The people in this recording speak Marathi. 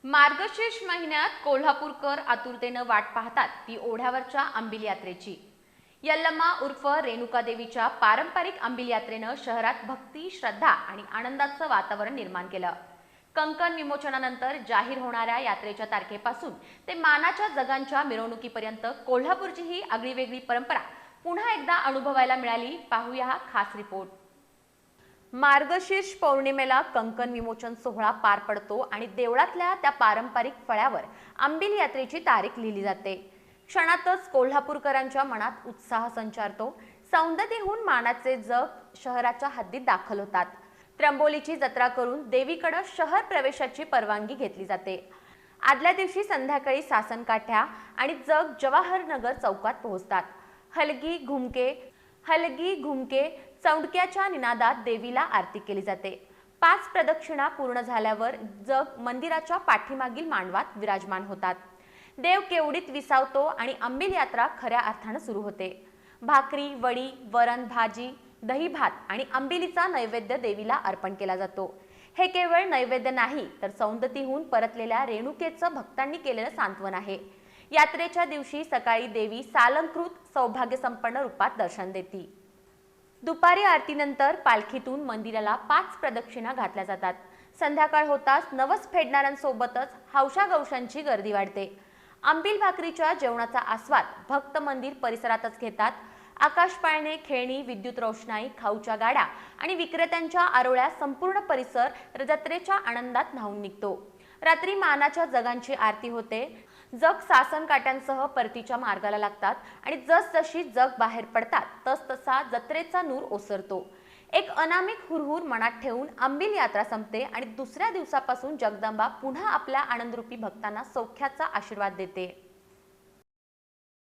मार्गशीर्ष महिन्यात कोल्हापूरकर आतुरतेनं वाट पाहतात ती ओढ्यावरच्या अंबिल यात्रेची। यल्लम्मा उर्फ रेणुका देवीच्या पारंपरिक अंबिल यात्रेनं शहरात भक्ती, श्रद्धा आणि आनंदाचं वातावरण निर्माण केलं। कंकण विमोचनानंतर जाहीर होणाऱ्या यात्रेच्या तारखेपासून ते मानाच्या जगांच्या मिरवणुकीपर्यंत कोल्हापूरची ही आगळीवेगळी परंपरा पुन्हा एकदा अनुभवायला मिळाली। पाहूया हा खास रिपोर्ट। मार्गशीर्ष पौर्णिमेला कंकण विमोचन सोहळा पार पडतो आणि देवळातल्या त्या पारंपरिक फळ्यावर अंबिल यात्रेची तारीख लिहिली जाते। क्षणातच कोल्हापूरकरांच्या मनात उत्साह संचारतो। सौंदर्याहून मानाचे जग शहराच्या हद्दीत दाखल होतात। त्र्यंबोलीची जत्रा करून देवीकडे शहर प्रवेशाची परवानगी घेतली जाते। आदल्या दिवशी संध्याकाळी सासनकाठ्या आणि जग जवाहरनगर चौकात पोहोचतात। हलगी घुमके चौंडक्याच्या निनादात देवीला आरती केली जाते। 5 प्रदक्षिणा पूर्ण झाल्यावर जग मंदिराच्या पाठीमागील मांडवात विराजमान होतात। देव केवडीत विसावतो आणि अंबिल यात्रा खऱ्या अर्थाने सुरू होते। भाकरी, वडी, वरण, भाजी, दही भात आणि अंबिलीचा नैवेद्य देवीला अर्पण केला जातो। हे केवळ नैवेद्य नाही तर सौंदतीहून परतलेल्या रेणुकेचं भक्तांनी केलेलं सांत्वन आहे। यात्रेच्या दिवशी सकाळी देवी सालंकृत सौभाग्यसंपन्न रूपात दर्शन देते। दुपारी आरतीनंतर पालखीतून मंदिराला 5 प्रदक्षिणा घातल्या जातात। संध्याकाळ होताच नवस फेडणाऱ्यांसोबतच हौशा गवशांची गर्दी वाढते। अंबिल भाकरीच्या जेवणाचा आस्वाद भक्त मंदिर परिसरातच घेतात। आकाश पाळणे, खेळणी, विद्युत रोषणाई, खाऊच्या गाड्या आणि विक्रेत्यांच्या आरोळ्या संपूर्ण परिसर जत्रेच्या आनंदात न्हाऊन निघतो। रात्री मानाच्या जगांची आरती होते। जग सासन काट्यांसह परतीच्या मार्गाला लागतात आणि जसजशी जग बाहेर पडतात तसतसा जत्रेचा नूर ओसरतो। एक अनामिक हुरहुर मनात ठेवून अंबिल यात्रा संपते आणि दुसऱ्या दिवसापासून जगदंबा पुन्हा आपल्या आनंदरूपी भक्तांना सौख्याचा आशीर्वाद देते।